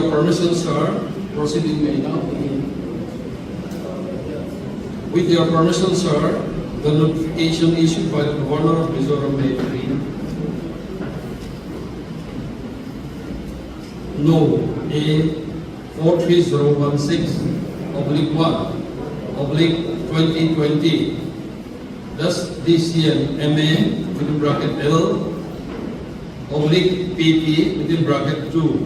your permission, sir, proceeding may now begin. With your permission, sir, the notification issued by the Governor of Mizoram may begin. No. A 43016/1/2020. Thus, DCM MA within bracket L/PP within bracket 2.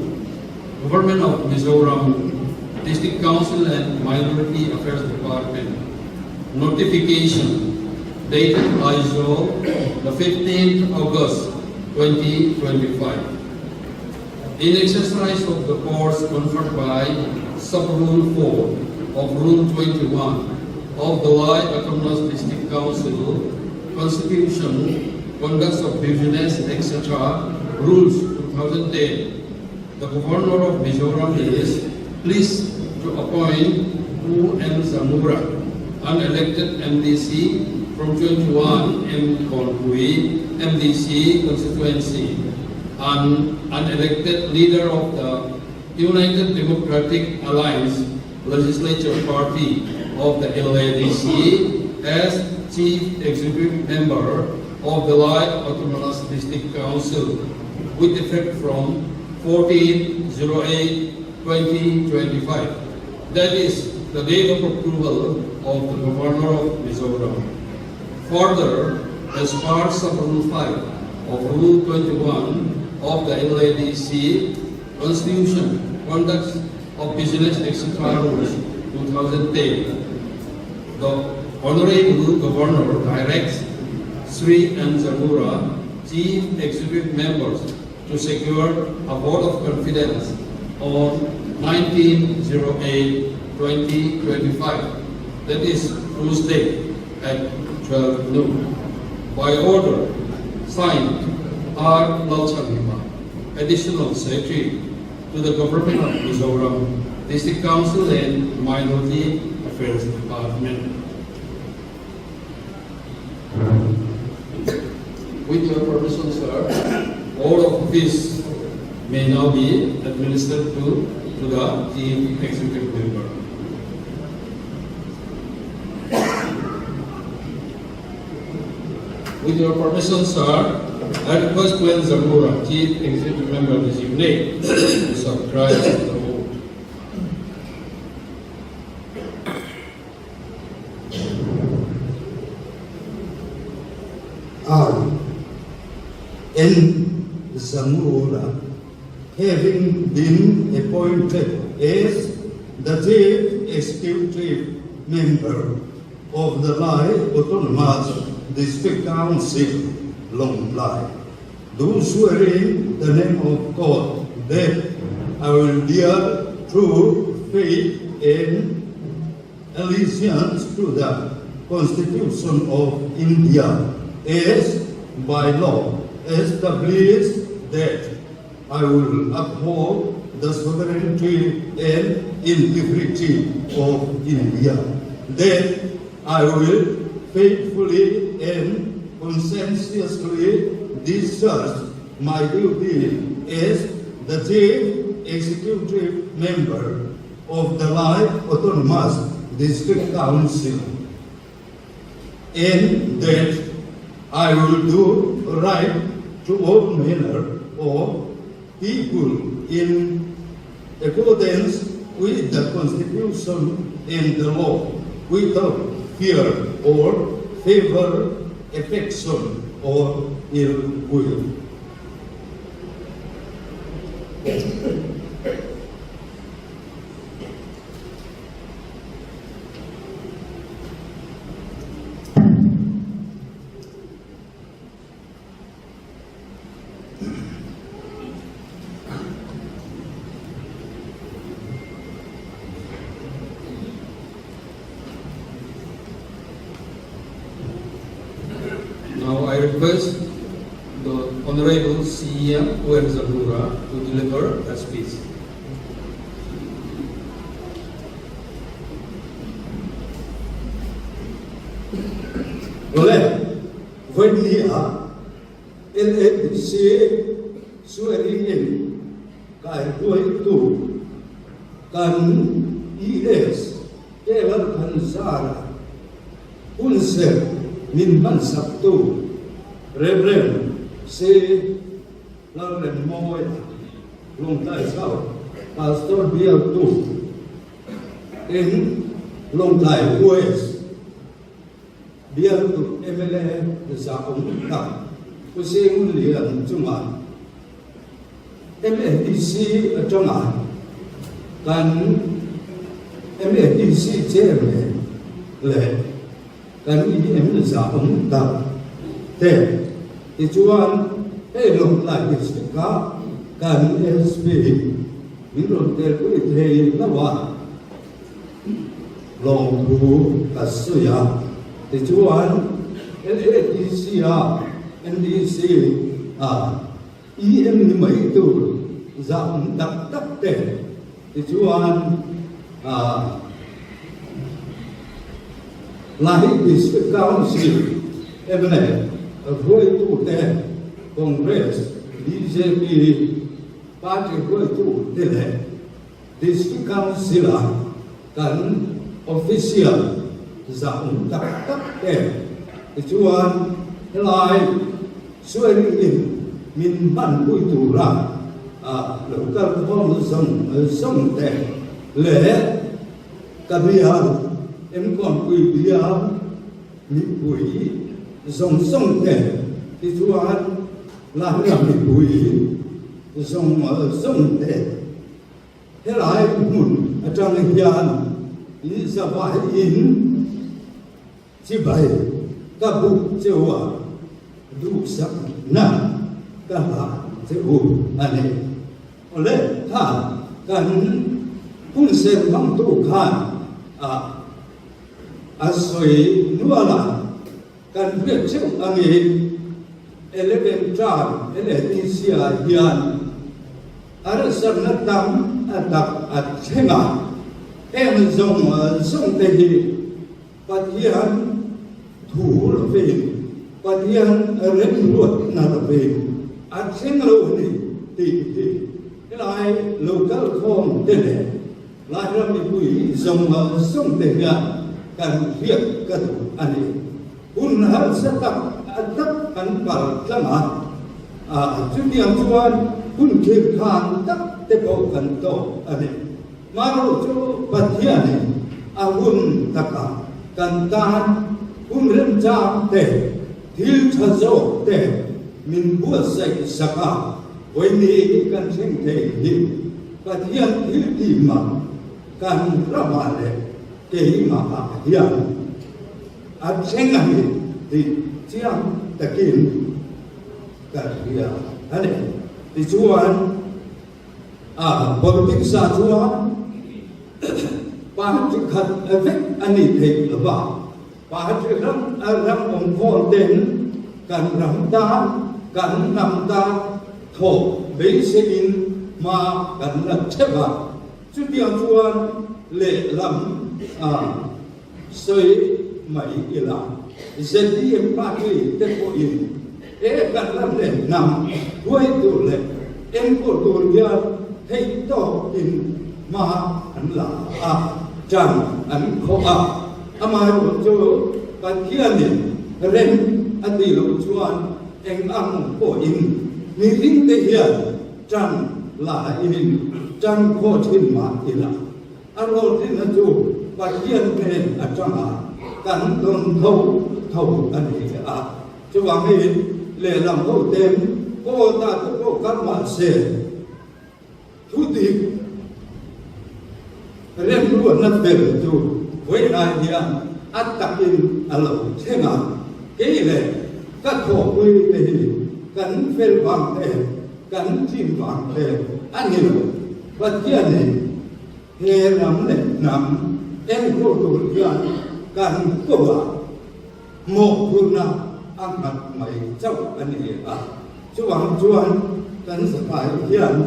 Government of Mizoram District Council and Minority Affairs Department. Notification dated Aizo the 15th August 2025. In exercise of the powers conferred by Sub-Rule 4 of Rule 21 of the Lai Autonomous District Council, Constitution, Conduct of Business, etc., Rules 2010, the Governor of Mizoram is pleased to appoint Pu M. Zamura, unelected MDC from 21 M. Konpui, MDC constituency, an unelected leader of the United Democratic Alliance Legislature Party of the LADC as Chief Executive Member of the Lai Autonomous District Council with effect from 14/08/2025. That is the date of approval of the Governor of Mizoram. Further, as part of Rule 5 of Rule 21 of the LADC Constitution, Conduct of Business, etc. Rules 2010, the Honorable Governor directs Sri M. Zamura, Chief Executive Members, to secure a vote of confidence on 19/08/2025, that is Tuesday at 12 noon. By order, signed, R. Lalchanima, Additional Secretary to the Government of Mizoram District Council and Minority Affairs Department. With your permission, sir, all of this may now be administered to the Chief Executive Member. With your permission, sir, I request Pu M. Zamura, Chief Executive Member designate, to subscribe to the vote. N. Zamura, having been appointed as the Chief Executive Member of the Lai Autonomous District Council, Long Lai, do swear in the name of God that I will bear true faith and allegiance to the Constitution of India as by law established, that I will uphold the sovereignty and integrity of India, that I will faithfully and conscientiously discharge my duty as the Chief Executive Member of the Lai Autonomous District Council, and that I will do right to all manner of people in accordance with the Constitution and the law, without fear or favor, affection or ill will. Now I request the Honorable CM Pu M. Zamura to deliver a speech. When we are LADC swearing in, I am going to kan IS kelar kan sara unse min man sabtu Reverend se Reverend Moy long tai sao Pastor Bill tu in long tai US Bill tu MLA sa ông ta có se un lian chuma MLDC trong à kan MLDC chairman le kan IDM sa ông ta te thì chuan cái lòng lại cái sự cá cần SP những lòng tiền của thầy nó vào lòng thu cả sự ya thì chuan NDC NDC EM như mấy tu giảm đặc đặc tệ thì chuan lại cái sự cao sự em này với tu tệ Congress, BJP, party going to delay. District Council kan official giảm đặc tắc để chuan lại swearing in min ban bui tu ra local home sông tệ lễ kabia em còn bui bia mi bui sông tệ thì chuan làm bị bụi sông tệ thế lại muốn trong anh gian ý sao phải in chỉ vậy các bụi châu đủ sắc nặng các bạn sẽ buồn anh ấy lên thà cần cũng xem bằng tu khan suy nuôi là cần biết chịu anh ấy 11 tribe LTC hian arasam na tam atak at chenga em zong te hi pathian thu lo ve pathian ren ruột na lo ve at chenga lo ni ti lai local form te le lai ram ni bui zong te ya kan hiat ka ani un har sa tak kan par tlanga chutiam chuan hun khir khan tak te ko kan to ani maro chu pathian ni hun taka kan tan hun rem cha te thil thazo te min bua sai saka voini kan sing te hi pathian thil ti ma kan rama le ke ma hian senga thì chiang takin karia ane di chuan politics sa chuan pa chi khat effect ani thei lova pa chi ram ong kon den kan ram ta kan nam ta tho be se in ma kan la cheva chu tiang chuan le lam soi mai ila ZDM party te ko in kan lam le nam đuôi tu le em ko tu ya thei to in ma an la chan an kho ama ro cho pan thian ni ren ati lo chuan eng ang ko in ni ring te hian chan la in chan ko thin ma ila aro tin na chu pan thian ne changa kan don thâu anh ấy cho bạn ấy lệ làm câu tên cô ta có các bạn sẽ thú tiệp rem luôn nát về chú với ai thì ăn tập in lẩu thế nào cái này các khổ quy thì cắn phê vàng thế cắn chim vàng thế ăn nhiều và kia này nghe lắm này nằm em cô tụi cắn cô một phương nào ăn mặt mày trong anh ấy chuan kan phải hiền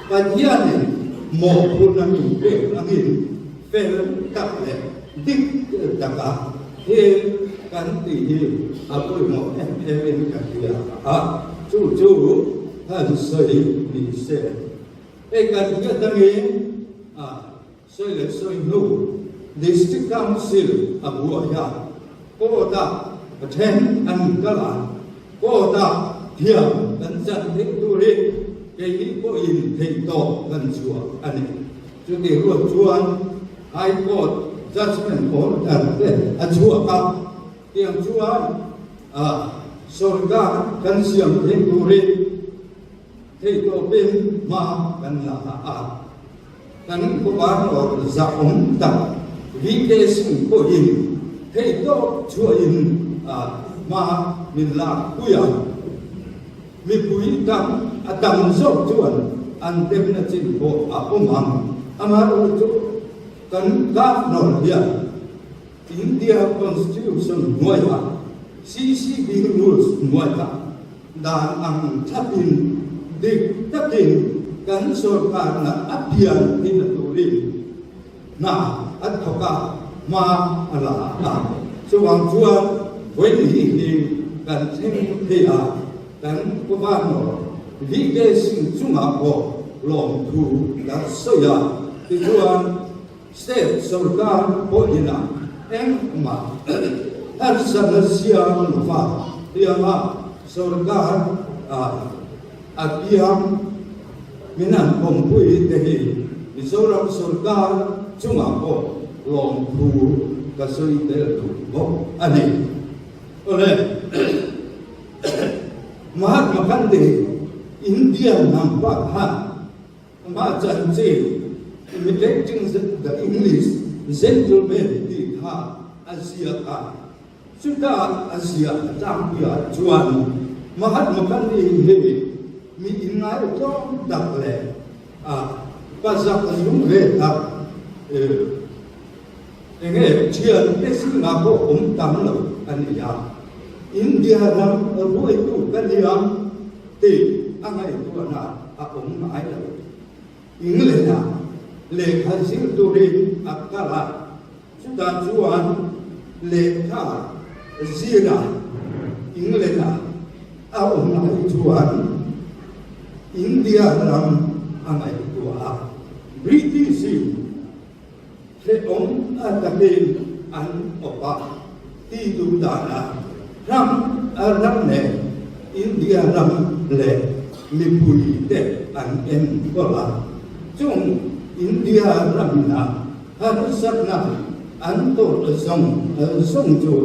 và hiền này một phương nào chủ đề là hình về tập lệ tích tất cả thì kan tỷ tôi một em cả kia chú thân sợi đi xe cái kan kia ta nghĩ soi le soi nu district council abuaya ko ta pathen an kala ko ta thiam kan chan thik tu ri ke hi ko in thei to kan chua ani chu ti ru chuan high court judgment on that chua ka tiang chuan sorga kan siam thei tu ri thei to pin ma kan la kan ko ba ro za om ta vi ke sing ko in thei to chua in ma min la kuya mi pui tam atam so chuan an tem na chin ko apomam amaro chu kan ka no dia India constitution ngoya CCB rules ngoya dan ang chapin dik takin kan sorkar na apian pinaturin na at thoka ma ala so ang chuan when he kan sing thea dan kubano lige sing chunga ko long thu da soya tuan state sorkar ko ina ma har sanasya fa dia ma sorkar apiam minan kompui tehi Mizoram sorkar chunga ko long thu ka soi te tu ko ani ole Mahatma Gandhi India nampak ma janji imitating the English gentleman di Asia ka sudah Asia tampia juan Mahatma Gandhi ini mi inai to dakle pasal yung tak ini cian desi ngako tamlo ania India ram ru itu kan yang ti angai itu na ai lo English na le hasil tu ri akala sudah juan le ka zira English na ai juan India ram angai itu British le atakin an opa ti du dana ram ne India ram le mi pui te an en kola chung India ram na harusat na an to song ju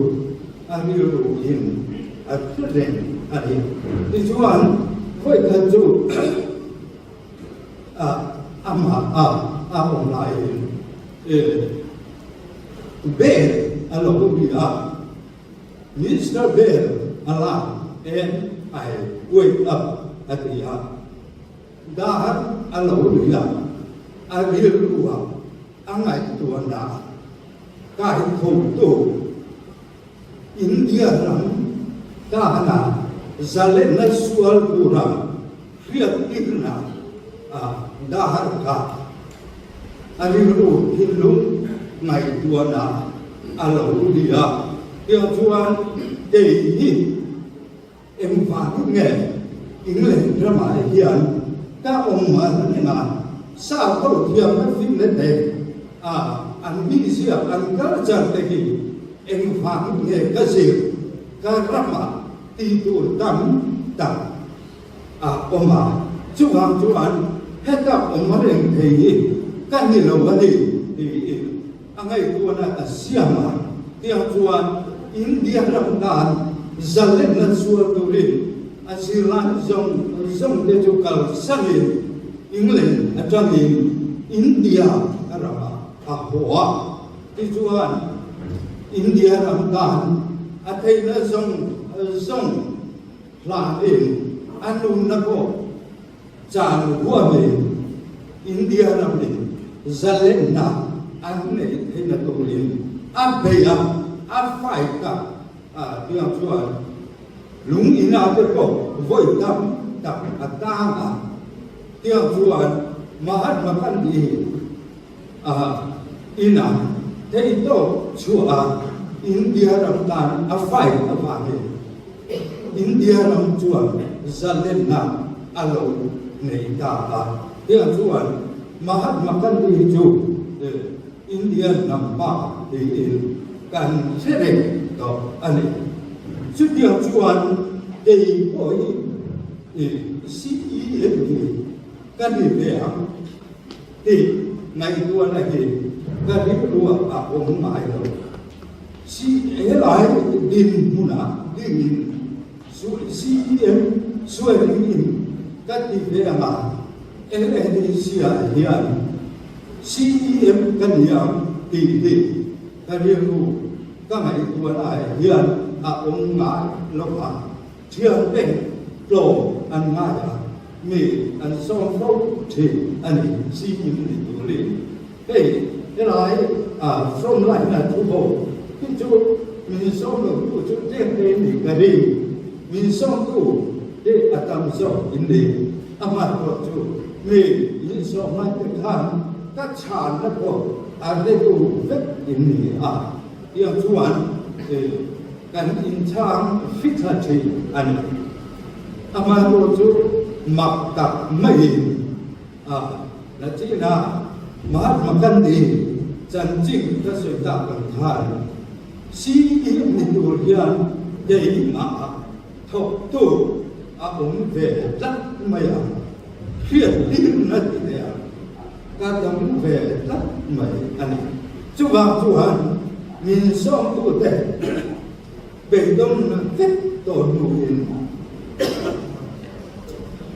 ariu in atren ari ti chuan khoi ka ju online Bear alo biya Mr. Bear alarm and I wake up at the dahan alo biya agil luwa angay tuan na kahit to India ram kahana zalen na sual kurang riyak irna dahar ka ariru hilung ngày tuần alo dia dia tuan ini em phá nghề England ra mà hiện các ông mà thế nào sao có được thiam cái phim lên đây anh đi xia anh có chẳng để gì em phá nghề cái gì cái ra mà ti tu tâm ông mà chú anh hết các ông mà đến thì cái gì lâu cái gì thì angai tuan Asia tiang tuan India ramdan zalen na suar turin asilan zong de jukal sanin England atangin India araba ahwa ti tuan India ramdan athai na zong lain anun na ko chan huwa me India ramdan zalen na anh này thế là tổ liên về phải cả tiếng chuan lúng in nào cái cổ vội tâm tập ta tiếng chuan Mahatma Gandhi ina thế to chua India làm tan phải India làm chuan zalen na alo này ta tiếng chuan Mahatma Gandhi chu India nampak kan serem to ani sudah cuan dari boy CEM kan dia ngày tua này thì cái biết đua ông mãi rồi si lại din muna din si suy din cái gì vậy mà Indonesia hiện CEM cái niệm thì cái điều cái ngày tua này hiện ông mãi lúc mà chưa đến rồi anh mãi mình anh xong đâu thì anh xin những điều này hey cái này xong lại là chú bộ cái chú mình xong được chú thêm đến thì cái gì mình xong đủ để tâm xong in đi mà của chú mình xong lại cái thằng các sản nó có đây đủ rất in đi yêu chú anh cần in trang fit thật thì anh mà của chú mặc tập mấy là chỉ là Mahatma Gandhi chân chính đã suy tạo bằng thải sĩ ý mình đồ hiền để mà thọc tu ông về rất mày khiết tin là gì đấy các ông về rất mày anh chú vào chú hắn nhìn xong tu tệ về đông là kết tổn mùi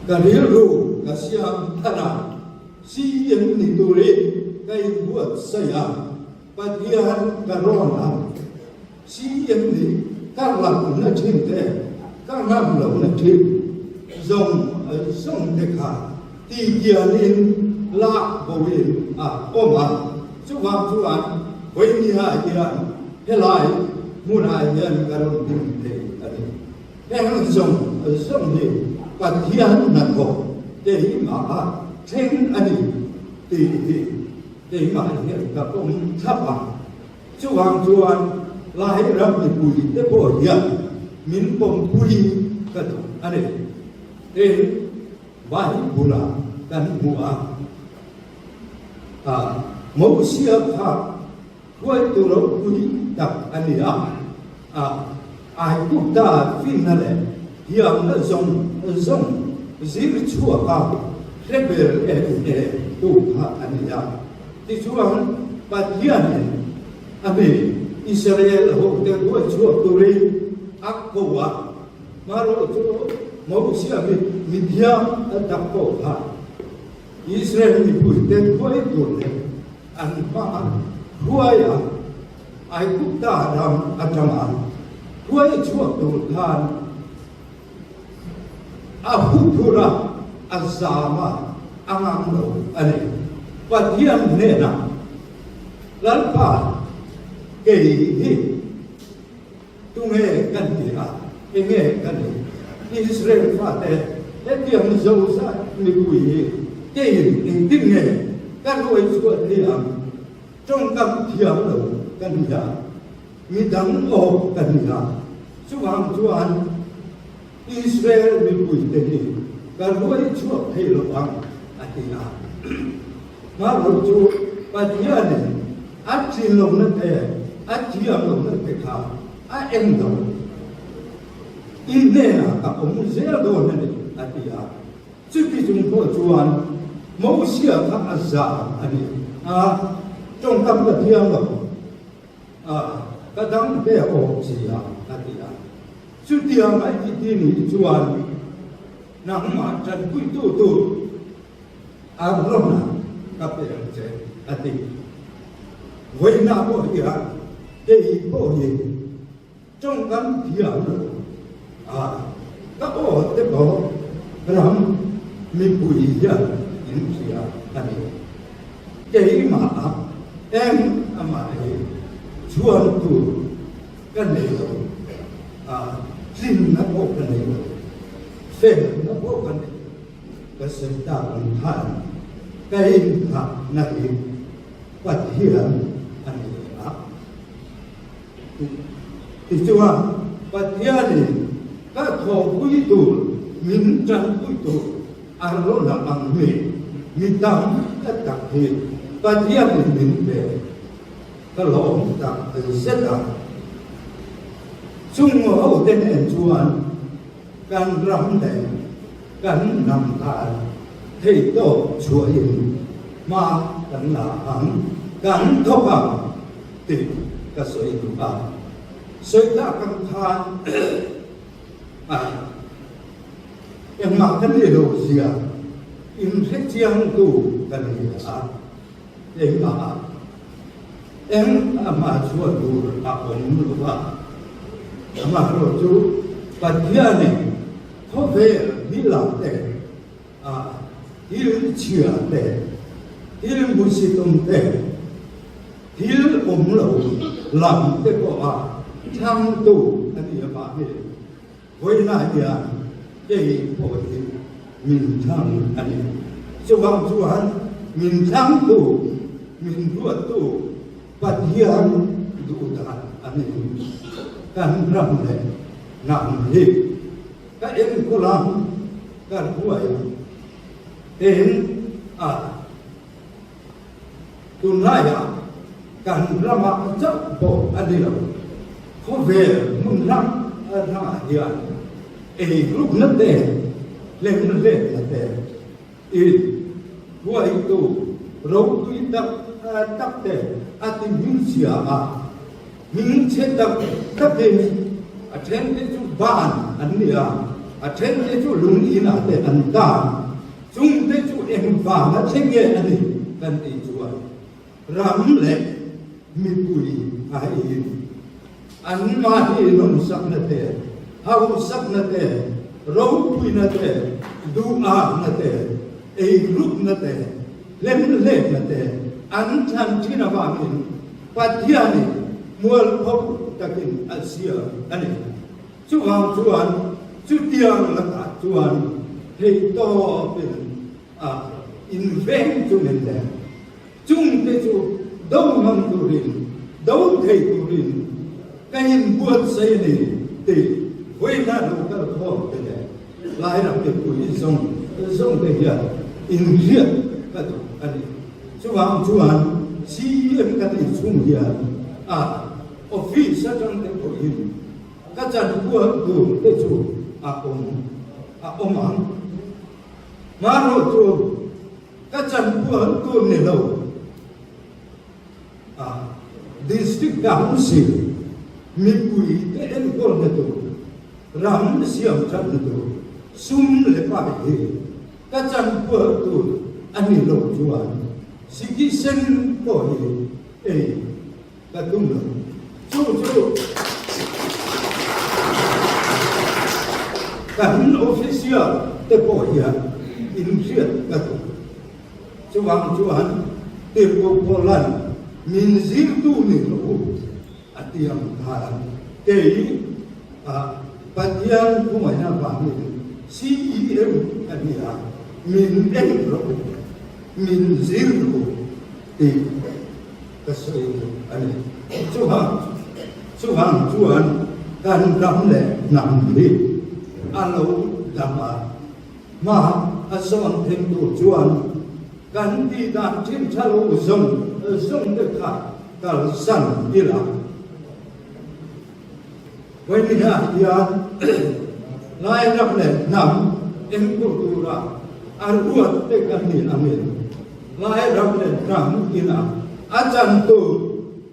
cả điều ru cả siam thân CEM ni turi kai buat saya bagian corona CEM ni karlam na chinte karlam lo na chip zong song dekha ti gianin la bowin oma chuan với ni ha gian helai munai yan karon din te ani hang zong ni bagian na ko te ma thêm anh thì mà hiện gặp ông tháp bằng chú hoàng chuan lạiรับในปุยได้พอเหี้ยมินปมปุยก็อันนี้วาหิบุระกันหัวมกเสียภาพช่วยตัวเราปุยตักอันนี้ไอ้กุฎาฟินนั่นแหละเหี้ยนั่นส่งซีรชั่วเขาRebel tu ania. Di chuang bagian ami Israel ho te dua chuak turi akwa maro chu mau sia media takko ha Israel ni pu te koi tu le an pa huaya ai kutta ram atama huai chuak tu than ahupura azama angang lo ani patiam nena lalpa ke hi tunge kan dia enge kan Israel fa te tiam zo sa ni kui ke in tin nge kan oi chuat dia trong kam thiam lo kan dia mi dang o kan dia chuan Israel ni kui te niการรู้ที่ชั่วให้ระวังอันนี้มาเราจูปัจจัยนี้อัดจีลงนั่นเองอัดจีลงนั่นเป็นข่าวอัดเอ็มดงอินเดียกับผมเสียโดนนั่นเองอันนี้จุดที่จุดพ่อจวนมองเสียกับอาซาอันนี้จงทำกับเที่ยงเราก็ต้องเบี้ยโอเสียอันนี้จุดที่อะไรที่นี่จวนnang macam itu tu, aroma kape yang je, ati, wena boh dia, dei boh ye, trong kan dia tu, kapo te boh, ram mipui dia, ini dia, ati, jadi maaf, amai, jual tu, kan itu, sin nak boh kan itu. Phê nó vô cần cái sự tạo thành cái thật này và hiện anh ấy thì chúa và hiện này các thổ quý tù minh chân quý tù ăn lỗ là bằng nghề มีตังก็ตักเหตุปะเทียบมินเบก็หลงตักเสร็จอ่ะซุ่มเอาเต้นชวนการรำแดงการนำทางให้โตช่วยมากันหลังการเข้าไปติดก็สวยงามสวยตากันทานยังมากันที่โลกเสียอินเทเจียงตูกันนี่อ่ะเอ็งมาช่วยดูอาผมรู้ว่ามาเราจูปัจจัยนี้เขาเวมีหลักแต่ที่เชื่อแต่ที่มุสิตงแต่ที่เราหลังแต่ก็ว่าช่างตูอันนี้มาเนี่ยไว้หน้าเดียเจ้าพอดีมินช่างอันนี้ช่วงมินช่างตูมินรัวตูปัจจัยดูตาอันนี้การรำเลยนำเหตุก็เอ็นกุลาการป่วยเอ็นตุนายาการรำจับโบอันนี้เราเขาเวมึงรำอะไรเดียนลูกนั่นเองเล่นนั่นนั่นเองป่วยตัวเราตุยตักเตะอาทิตย์มินเสียมินเชตักตักเองเทนเดจูบ้านอันนี้เทนเดจูลุงอินาเตอันตาจุงเดจูเอ็มบ้านเชงเกอันนี้กันตีจวนรำเล็กมีปุยไออันมาที่นนสักนาเตฮาวสักนาเตเราปุยนาเตดูอานาเตลุกนาเตเล่นนาเตอันทันที่นาบามินปัจจัยนี้มัวพบตะกินอาเซียอันนี้ชวนชุดเดียวละกันชวนให้โตเป็นอินเวนต์จุนเดนจุงเตจูดงมันตุรินดงเทตุรินกันบวชเสนีตีเวน่าดูกันพอเป็นหลายเราเป็นผู้ยิ่งทรงเดียอินเดียก็ถูกอันนี้ชวนซีเอ็มกันที่ชุ่มเดียออฟฟิศจังเต็มผู้ยิ่งก็จะบวชดูเตจูอมังมาโรจูก็จะบวชดูเนี่ยเราdistrict council มีปุยเอ็นคนเนี่ยตัวรำเสียงจันเนี่ยตัวซุ่มเล็บไปก็จะบวชดูอันนี้เราจวนสิ่งที่เส้นก็เห็นก็ตุ้มเลยจู่การออฟฟิศแต่ก็เห็นอินเดียก็ตุ้มจวนเต็มโบราณมินซิลตูนี่เราอัตยังทานเกี่ยปัจจัยผู้ไม่น่าฟังนี่ CEM อันนี้มินเอ็นเรามินซิลตูตีก็สวยอันนี้ชวนการรำเล่นำดีอันเราดำมาอาสวรรค์เทมตัวชวนกันที่ด้านที่ชาลูส่งเด็กขาดกัลสันอีหลังวันนี้ยาลายรับเล่นนำเอ็มกุตูระอารวดเด็กกันนี่อามินลายรับเล่นนำอีหลังอาจารย์ตู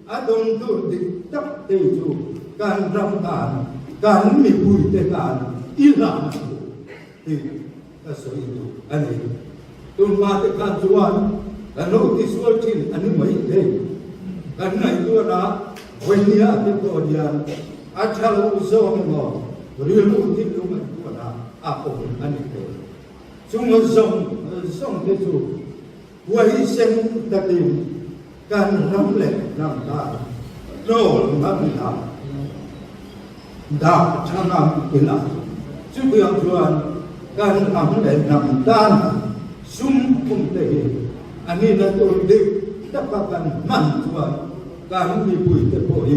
อาดงตูดิตักเตจูการรำการมีปุยเตการอีหลังที่ก็สวยดูอันนี้ตุนมาที่การชวนกันโน้ตที่สวยจริงอันนี้ไม่เท่กันไหนตัวนะวันนี้ที่ตัวเดียนอาชาลูโซ่ไม่บอกเรื่องที่รู้ไม่ตัวนะอาผมอันนี้เท่จุงส่งที่สุดไว้เส้นตะดินการรำเล็กรำตาโลมันดาชานาเป็นอะไรจุดเดียวชวนการรำเล็กรำตาซุ่มคุมเตะอันนี้นะตัวเด็กตักกันมันตัวการมีปุยเตะโพย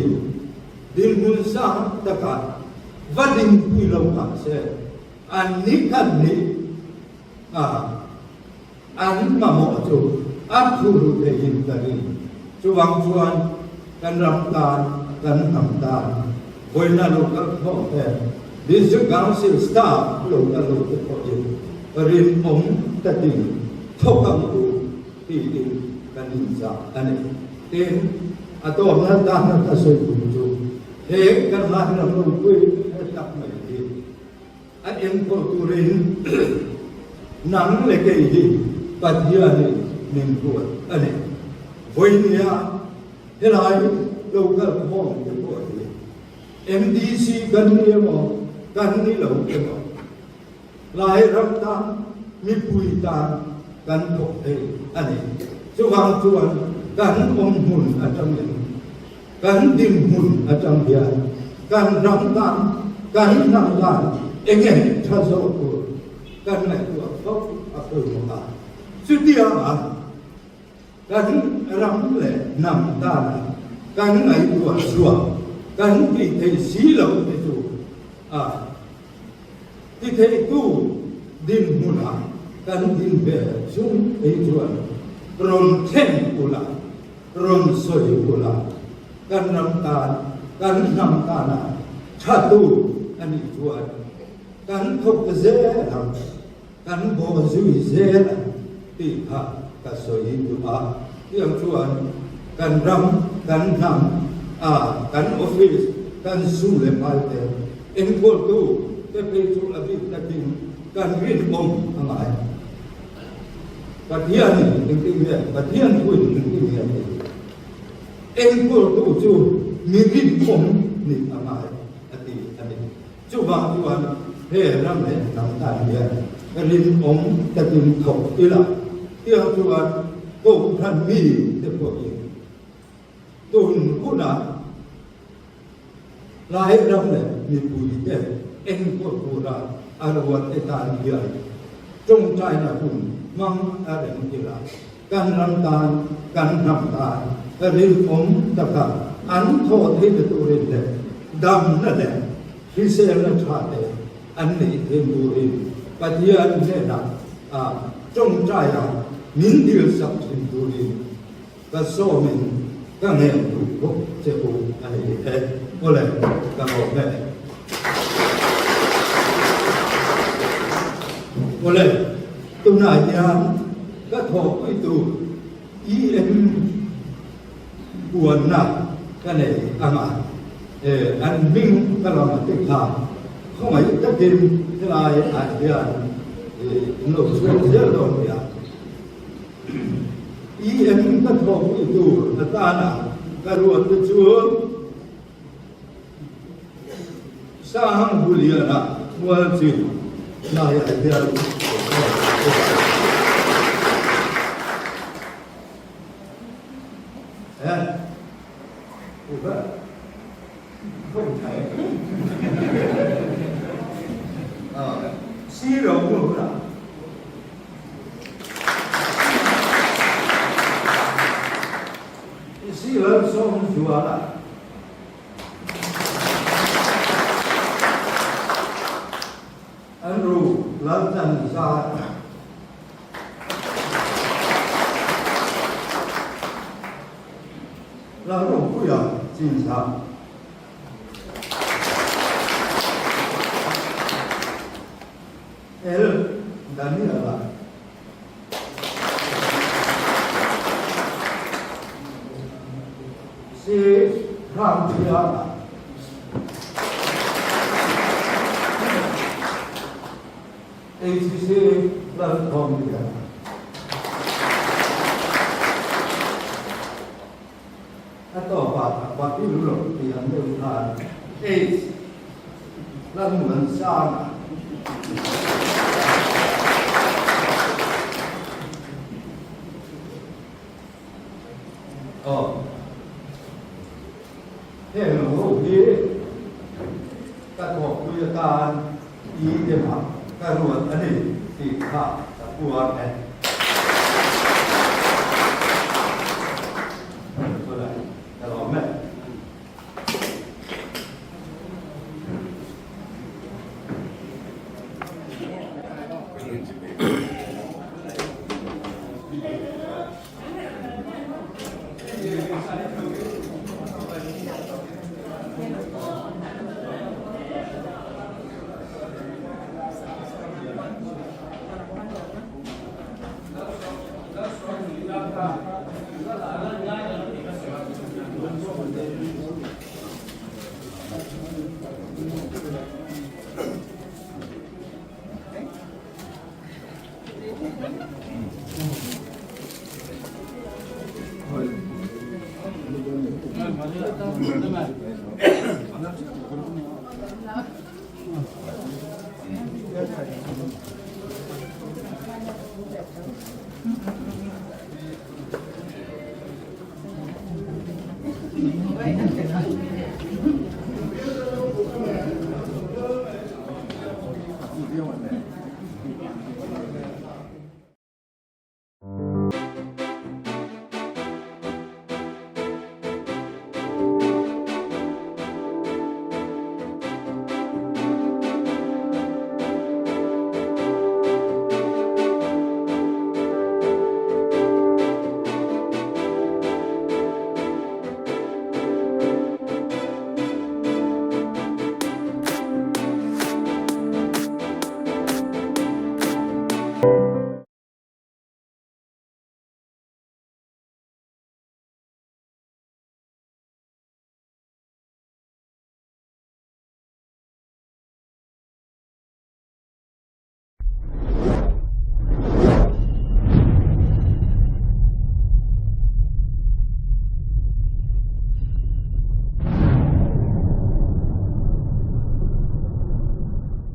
ดินบุญสร้างตะการวัดดินปุยเราขังเสียอันนี้กันนี้ an ma mo chu an thu lu te yin ta ni chu wang chuan kan ram ta kan nam ta voi na lo ka tho te district council staff lo ka lo te ko yin rin om ta ti tho kam tu ti ti kan in sa ani ten ato na ta na ta so ku chu he kan ma na lo ku tak mai ti an em ko tu rin nang le ke hi pathia ni nin ko ani voi nia he lai lo ka mo ke ko ni MDC kan ni mo kan ni lo ke mo lai ram ta mi pui ta kan ko te ani chu wang chuan kan om hun a chang ni kan dim hun a chang dia kan ram ta kan nam ta enge tha so ko kan mai tu ko a ko mo ta su dia ma kan ram le nam ta kan ngai tu a suwa kan ti te si lo te tu a ti te tu din huna kan din be sum e chuan ron ten pula ron soi pula kan nam ta na cha tu ani chuan kan thok ze ram kan bo zui ze ti ha ka soi tu a tiang chuan kan ram kan nam kan office kan su le mal te en ko tu te pe chu la bi ta tin kan rin om angai pathian ni ting ne pathian kuin ting ne en ko tu chu mi rin om ni angai ati ani chu ba chuan he ram le nam ta dia kan rin om ta tin thok ti la tiang chuan ko than mi te ko tuần cô đã lại đâm này bị bùi đẹp em của cô đã ăn uống để tàn hiện trong trai là cùng mong đã đến như là can năm tàn can năm tàn cái riêng ống tập cả ăn thọ thế được tôi đến đấy đâm là đẹp khi xe là trả đấy ăn này thêm tôi đến và thì ăn thế nào trong trai là miếng điều sắp thêm tôi đến và so mình các nghe đủ sẽ đủ anh ấy có lẽ các họ nghe có lẽ tôi nói nhà các họ ấy tụ ý em buồn nào cái này anh minh cái lòng tình cảm không phải tất nhiên cái này anh thì nộp xuống rất rồi nhỉ ý em các họ itu ta karuan tu chuang sang bulia na mual chi na ya dia uba không thấy si rộng luôn đó si lớn sông chùa là anh ru lớn dần ra là cũng có giờ chính xác el Daniela si Ram Tiara ACC lần không đượcต่อไปที่รู้หลงเตียงเดินทางแล้วเหมือนสร้างเห็นหลวงพี่กระบอกวิญญาณอีเดียมกระรวดอันนี้สีขาวตะกัวแอนก็ได้ตลอดแม่ Vậy